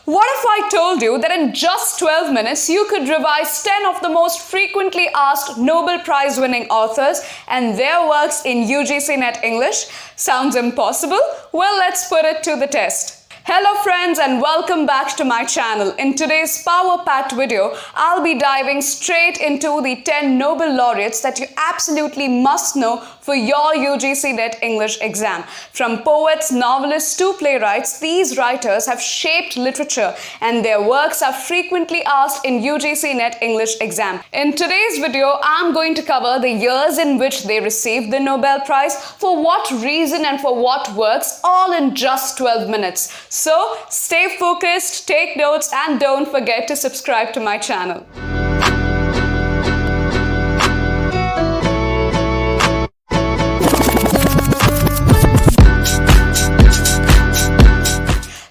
What if I told you that in just 12 minutes you could revise 10 of the most frequently asked Nobel Prize-winning authors and their works in UGC NET English? Sounds impossible? Well, let's put it to the test. Hello friends and welcome back to my channel. In today's power-packed video, I'll be diving straight into the 10 Nobel laureates that you absolutely must know for your UGC NET English exam. From poets, novelists to playwrights, these writers have shaped literature and their works are frequently asked in UGC NET English exam. In today's video, I'm going to cover the years in which they received the Nobel Prize, for what reason and for what works, all in just 12 minutes. So, stay focused, take notes, and don't forget to subscribe to my channel.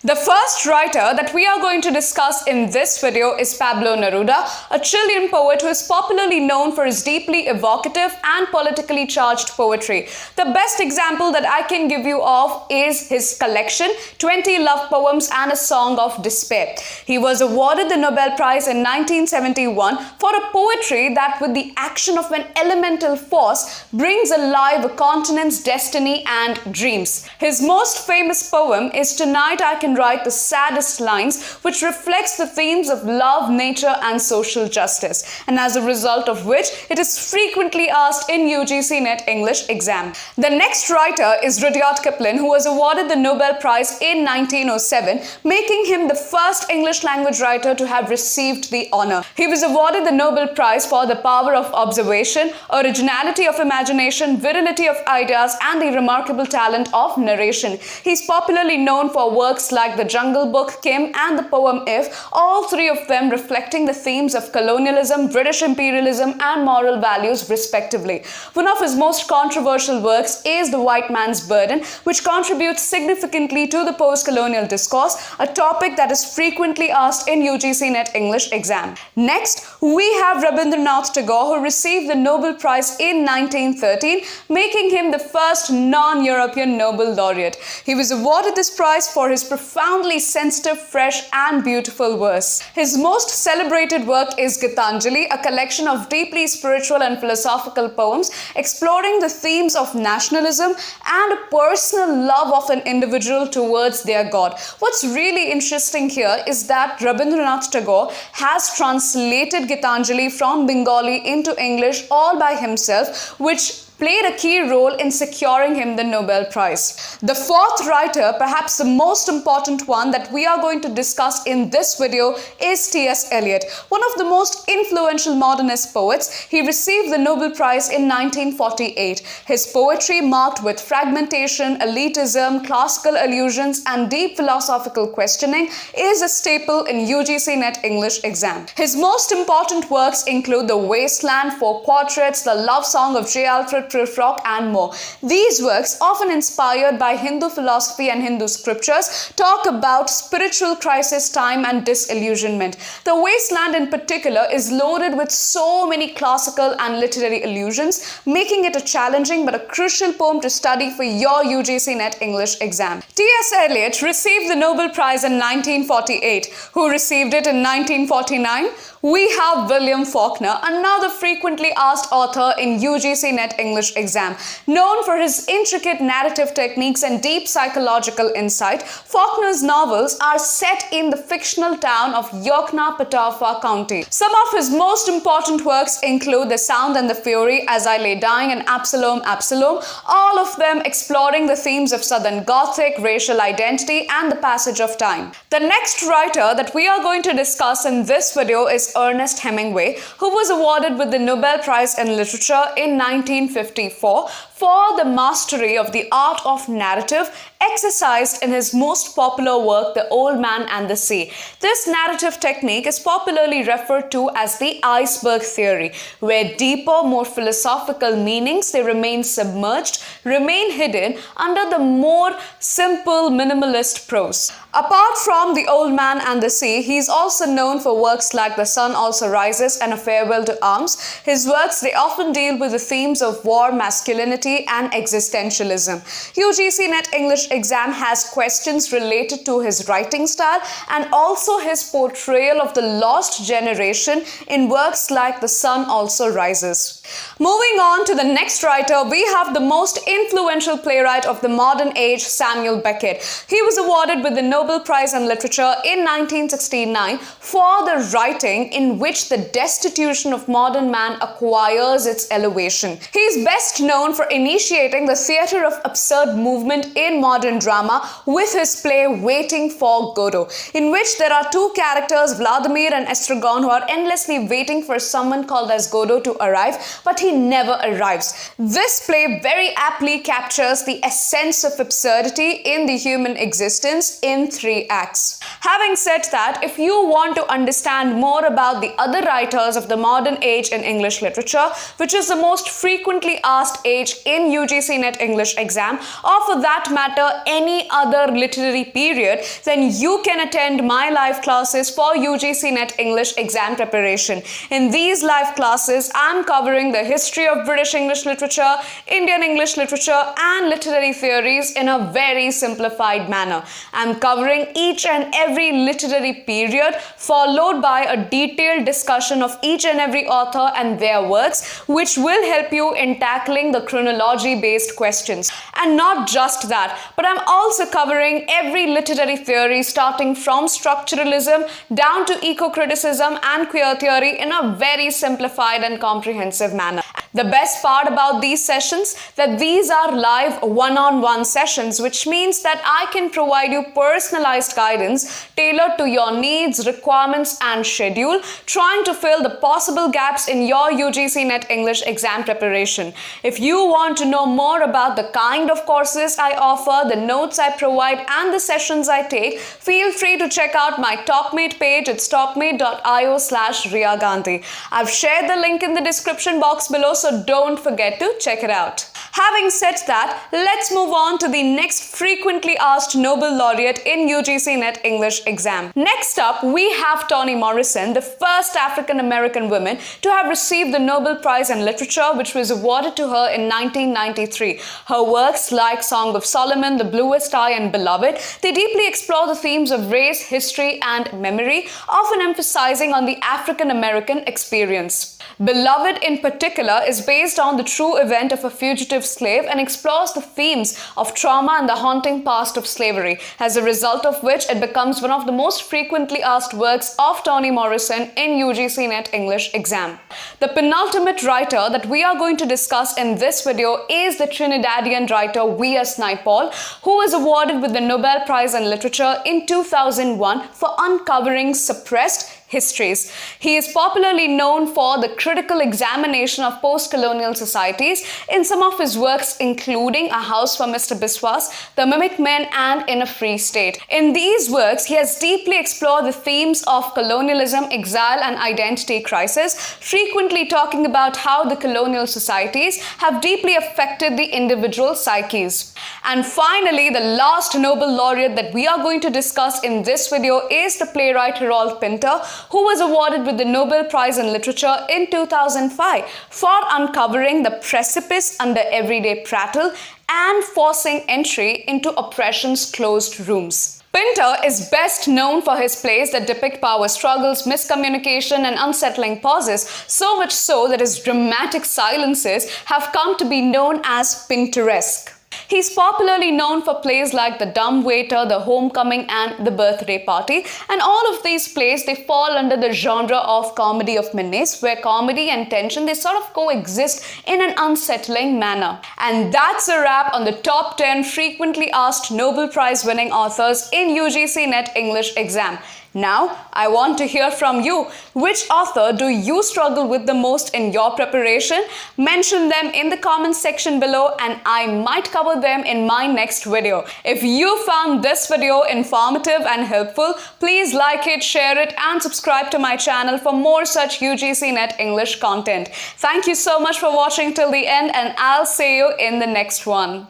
The first writer that we are going to discuss in this video is Pablo Neruda, a Chilean poet who is popularly known for his deeply evocative and politically charged poetry. The best example that I can give you of is his collection, 20 Love Poems and a Song of Despair. He was awarded the Nobel Prize in 1971 for a poetry that, with the action of an elemental force, brings alive a continent's destiny and dreams. His most famous poem is Tonight I Can Write the Saddest Lines, which reflects the themes of love, nature and social justice, and as a result of which it is frequently asked in UGC NET English exam. The next writer is Rudyard Kipling, who was awarded the Nobel Prize in 1907, making him the first English language writer to have received the honor. He was awarded the Nobel Prize for the power of observation, originality of imagination, virility of ideas and the remarkable talent of narration. He's popularly known for works like The Jungle Book, Kim and the poem If, all three of them reflecting the themes of colonialism, British imperialism and moral values respectively. One of his most controversial works is The White Man's Burden, which contributes significantly to the post-colonial discourse, a topic that is frequently asked in UGC NET English exam. Next, we have Rabindranath Tagore, who received the Nobel Prize in 1913, making him the first non-European Nobel laureate. He was awarded this prize for his profoundly sensitive, fresh and beautiful verse. His most celebrated work is Gitanjali, a collection of deeply spiritual and philosophical poems exploring the themes of nationalism and a personal love of an individual towards their God. What's really interesting here is that Rabindranath Tagore has translated Gitanjali from Bengali into English all by himself, which played a key role in securing him the Nobel Prize. The fourth writer, perhaps the most important one that we are going to discuss in this video, is T.S. Eliot. One of the most influential modernist poets, he received the Nobel Prize in 1948. His poetry, marked with fragmentation, elitism, classical allusions and deep philosophical questioning, is a staple in UGC NET English exam. His most important works include The Wasteland, Four Portraits, The Love Song of J. Alfred Prufrock and more. These works, often inspired by Hindu philosophy and Hindu scriptures, talk about spiritual crisis, time and disillusionment. The Wasteland in particular is loaded with so many classical and literary allusions, making it a challenging but a crucial poem to study for your UGC NET English exam. T.S. Eliot received the Nobel Prize in 1948. Who received it in 1949? We have William Faulkner, another frequently asked author in UGC NET English exam. Known for his intricate narrative techniques and deep psychological insight, Faulkner's novels are set in the fictional town of Yokna-Patawa County. Some of his most important works include The Sound and the Fury, As I Lay Dying and Absalom, Absalom, all of them exploring the themes of Southern Gothic, racial identity and the passage of time. The next writer that we are going to discuss in this video is Ernest Hemingway, who was awarded with the Nobel Prize in Literature in 1954 for the mastery of the art of narrative exercised in his most popular work, The Old Man and the Sea. This narrative technique is popularly referred to as the iceberg theory, where deeper, more philosophical meanings, they remain submerged, remain hidden under the more simple, minimalist prose. Apart from The Old Man and the Sea, he is also known for works like The Sun Also Rises and A Farewell to Arms. His works, they often deal with the themes of war, masculinity, identity and existentialism. UGC NET English exam has questions related to his writing style and also his portrayal of the lost generation in works like The Sun Also Rises. Moving on to the next writer, we have the most influential playwright of the modern age, Samuel Beckett. He was awarded with the Nobel Prize in Literature in 1969 for the writing in which the destitution of modern man acquires its elevation. He is best known for initiating the theatre of absurd movement in modern drama with his play Waiting for Godot, in which there are two characters, Vladimir and Estragon, who are endlessly waiting for someone called as Godot to arrive, but he never arrives. This play very aptly captures the essence of absurdity in the human existence in 3 acts. Having said that, if you want to understand more about the other writers of the modern age in English literature, which is the most frequently asked age in UGC NET English exam, or for that matter any other literary period, then you can attend my live classes for UGC NET English exam preparation. In these live classes, I'm covering the history of British English literature, Indian English literature, and literary theories in a very simplified manner. I'm covering each and every literary period, followed by a detailed discussion of each and every author and their works, which will help you in tackling the chronology-based questions. And not just that, but I'm also covering every literary theory starting from structuralism down to eco-criticism and queer theory in a very simplified and comprehensive manner. The best part about these sessions that these are live one-on-one sessions, which means that I can provide you personalized guidance tailored to your needs, requirements, and schedule, trying to fill the possible gaps in your UGC NET English exam preparation. If you want to know more about the kind of courses I offer, the notes I provide, and the sessions I take, feel free to check out my TopMate page at topmate.io/Riya Gandhi. I've shared the link in the description box below, so don't forget to check it out. Having said that, let's move on to the next frequently asked Nobel laureate in UGC NET English exam. Next up, we have Toni Morrison, the first African-American woman to have received the Nobel Prize in Literature, which was awarded to her in 1993. Her works like Song of Solomon, The Bluest Eye, and Beloved, they deeply explore the themes of race, history, and memory, often emphasizing on the African-American experience. Beloved in particular is based on the true event of a fugitive slave and explores the themes of trauma and the haunting past of slavery, as a result of which it becomes one of the most frequently asked works of Toni Morrison in UGC NET English exam. The penultimate writer that we are going to discuss in this video is the Trinidadian writer Naipaul, who was awarded with the Nobel Prize in Literature in 2001 for uncovering suppressed histories. He is popularly known for the critical examination of post-colonial societies in some of his works, including A House for Mr. Biswas, The Mimic Men, and In a Free State. In these works, he has deeply explored the themes of colonialism, exile, and identity crisis, frequently talking about how the colonial societies have deeply affected the individual psyches. And finally, the last Nobel laureate that we are going to discuss in this video is the playwright Pinter, who was awarded with the Nobel Prize in Literature in 2005 for uncovering the precipice under everyday prattle and forcing entry into oppression's closed rooms. Pinter is best known for his plays that depict power struggles, miscommunication, and unsettling pauses, so much so that his dramatic silences have come to be known as Pinteresque. He's popularly known for plays like The Dumb Waiter, The Homecoming, and The Birthday Party. And all of these plays, they fall under the genre of comedy of menace, where comedy and tension, they sort of coexist in an unsettling manner. And that's a wrap on the top 10 frequently asked Nobel Prize-winning authors in UGC NET English exam. Now, I want to hear from you. Which author do you struggle with the most in your preparation? Mention them in the comments section below and I might cover them in my next video. If you found this video informative and helpful, please like it, share it, and subscribe to my channel for more such UGC NET English content. Thank you so much for watching till the end, and I'll see you in the next one.